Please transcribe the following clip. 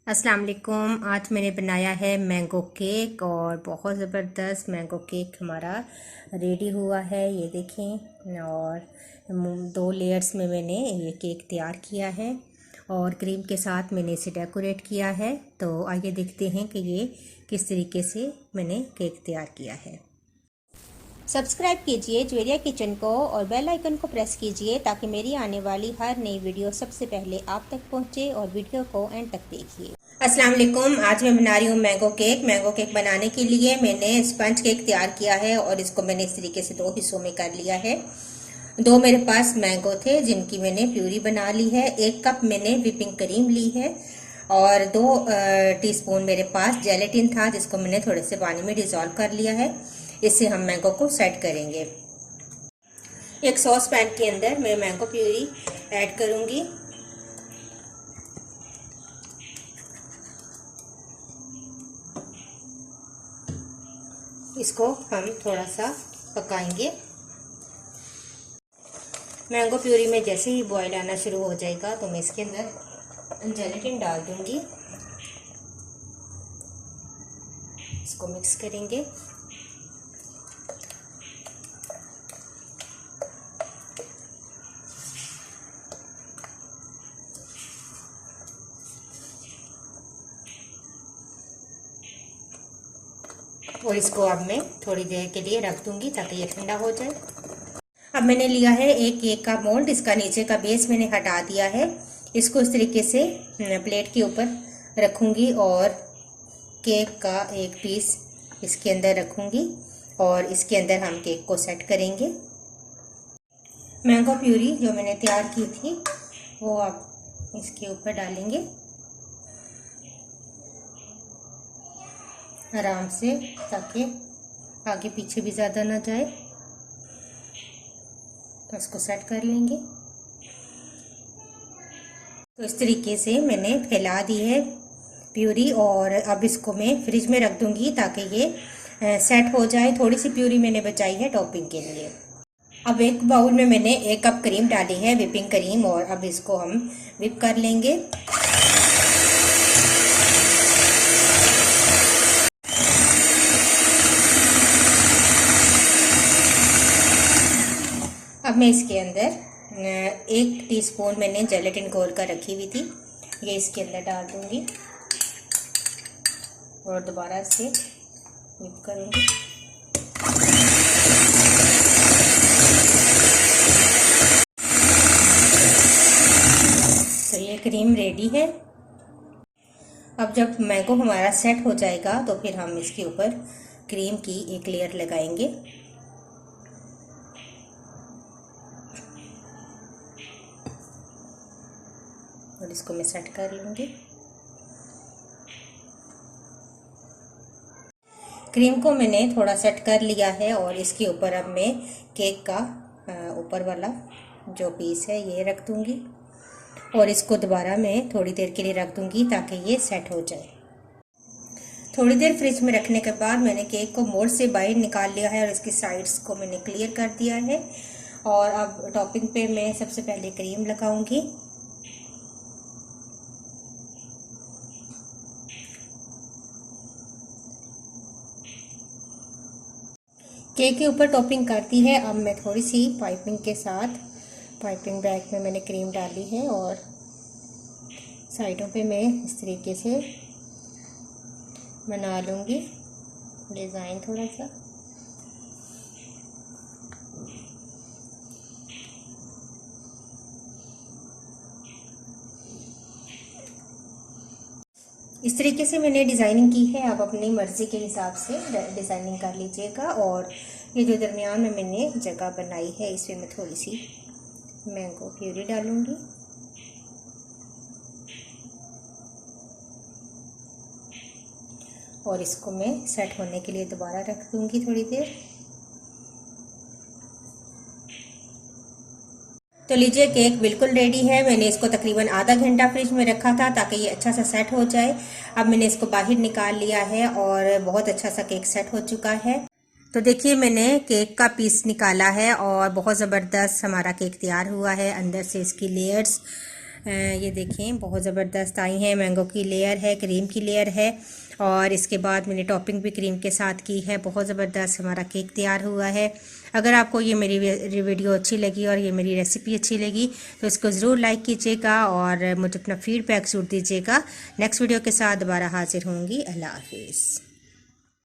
अस्सलाम वालेकुम। आज मैंने बनाया है मैंगो केक और बहुत ज़बरदस्त मैंगो केक हमारा रेडी हुआ है। ये देखें, और 2 लेयर्स में मैंने ये केक तैयार किया है और क्रीम के साथ मैंने इसे डेकोरेट किया है। तो आइए देखते हैं कि ये किस तरीके से मैंने केक तैयार किया है। सब्सक्राइब कीजिए ज्वेरिया किचन को और बेल आइकन को प्रेस कीजिए ताकि मेरी आने वाली हर नई वीडियो सबसे पहले आप तक पहुंचे और वीडियो को एंड तक देखिए। अस्सलाम वालेकुम। आज मैं बना रही हूँ मैंगो केक। मैंगो केक बनाने के लिए मैंने स्पंज केक तैयार किया है और इसको मैंने इस तरीके से 2 हिस्सों में कर लिया है। 2 मेरे पास मैंगो थे जिनकी मैंने प्यूरी बना ली है। 1 कप मैंने व्हिपिंग क्रीम ली है और 2 टीस्पून मेरे पास जेलेटिन था जिसको मैंने थोड़े से पानी में डिजोल्व कर लिया है। इससे हम मैंगो को सेट करेंगे। एक सॉस पैन के अंदर मैं मैंगो प्यूरी ऐड करूंगी। इसको हम थोड़ा सा पकाएंगे। मैंगो प्यूरी में जैसे ही बॉईल आना शुरू हो जाएगा तो मैं इसके अंदर जेलेटिन डाल दूंगी। इसको मिक्स करेंगे। और इसको अब मैं थोड़ी देर के लिए रख दूंगी ताकि ये ठंडा हो जाए। अब मैंने लिया है एक केक का मोल्ड। इसका नीचे का बेस मैंने हटा दिया है। इसको इस तरीके से प्लेट के ऊपर रखूंगी और केक का एक पीस इसके अंदर रखूंगी और इसके अंदर हम केक को सेट करेंगे। मैंगो प्यूरी जो मैंने तैयार की थी वो आप इसके ऊपर डालेंगे आराम से, ताकि आगे पीछे भी ज़्यादा ना जाए। तो इसको सेट कर लेंगे। तो इस तरीके से मैंने फैला दी है प्यूरी और अब इसको मैं फ्रिज में रख दूंगी ताकि ये सेट हो जाए। थोड़ी सी प्यूरी मैंने बचाई है टॉपिंग के लिए। अब एक बाउल में मैंने 1 कप क्रीम डाली है, व्हिपिंग क्रीम, और अब इसको हम व्हिप कर लेंगे। अब मैं इसके अंदर 1 टीस्पून मैंने जेलेटिन घोल कर रखी हुई थी, ये इसके अंदर डाल दूंगी और दोबारा से व्हिप करूंगी। तो ये क्रीम रेडी है। अब जब मैंगो हमारा सेट हो जाएगा तो फिर हम इसके ऊपर क्रीम की एक लेयर लगाएंगे। और इसको मैं सेट कर लूँगी। क्रीम को मैंने थोड़ा सेट कर लिया है और इसके ऊपर अब मैं केक का ऊपर वाला जो पीस है ये रख दूँगी और इसको दोबारा मैं थोड़ी देर के लिए रख दूँगी ताकि ये सेट हो जाए। थोड़ी देर फ्रिज में रखने के बाद मैंने केक को मोल्ड से बाहर निकाल लिया है और इसकी साइड्स को मैंने क्लियर कर दिया है। और अब टॉपिंग पे मैं सबसे पहले क्रीम लगाऊंगी। केक के ऊपर टॉपिंग करती है। अब मैं थोड़ी सी पाइपिंग के साथ पाइपिंग बैग में मैंने क्रीम डाली है और साइडों पे मैं इस तरीके से बना लूँगी डिज़ाइन थोड़ा सा। इस तरीके से मैंने डिज़ाइनिंग की है। आप अपनी मर्ज़ी के हिसाब से डिज़ाइनिंग कर लीजिएगा। और ये जो दरमियान में मैंने जगह बनाई है इसमें मैं थोड़ी सी मैंगो प्यूरी डालूँगी। और इसको मैं सेट होने के लिए दोबारा रख दूँगी थोड़ी देर। तो लीजिए केक बिल्कुल रेडी है। मैंने इसको तकरीबन आधा घंटा फ्रिज में रखा था ताकि ये अच्छा सा सेट हो जाए। अब मैंने इसको बाहर निकाल लिया है और बहुत अच्छा सा केक सेट हो चुका है। तो देखिए मैंने केक का पीस निकाला है और बहुत ज़बरदस्त हमारा केक तैयार हुआ है। अंदर से इसकी लेयर्स ये देखें बहुत ज़बरदस्त आई है। मैंगो की लेयर है, क्रीम की लेयर है, और इसके बाद मैंने टॉपिंग भी क्रीम के साथ की है। बहुत ज़बरदस्त हमारा केक तैयार हुआ है। अगर आपको ये मेरी वीडियो अच्छी लगी और ये मेरी रेसिपी अच्छी लगी तो इसको ज़रूर लाइक कीजिएगा और मुझे अपना फीडबैक ज़रूर दीजिएगा। नेक्स्ट वीडियो के साथ दोबारा हाजिर होंगी। अल्लाह हाफिज़।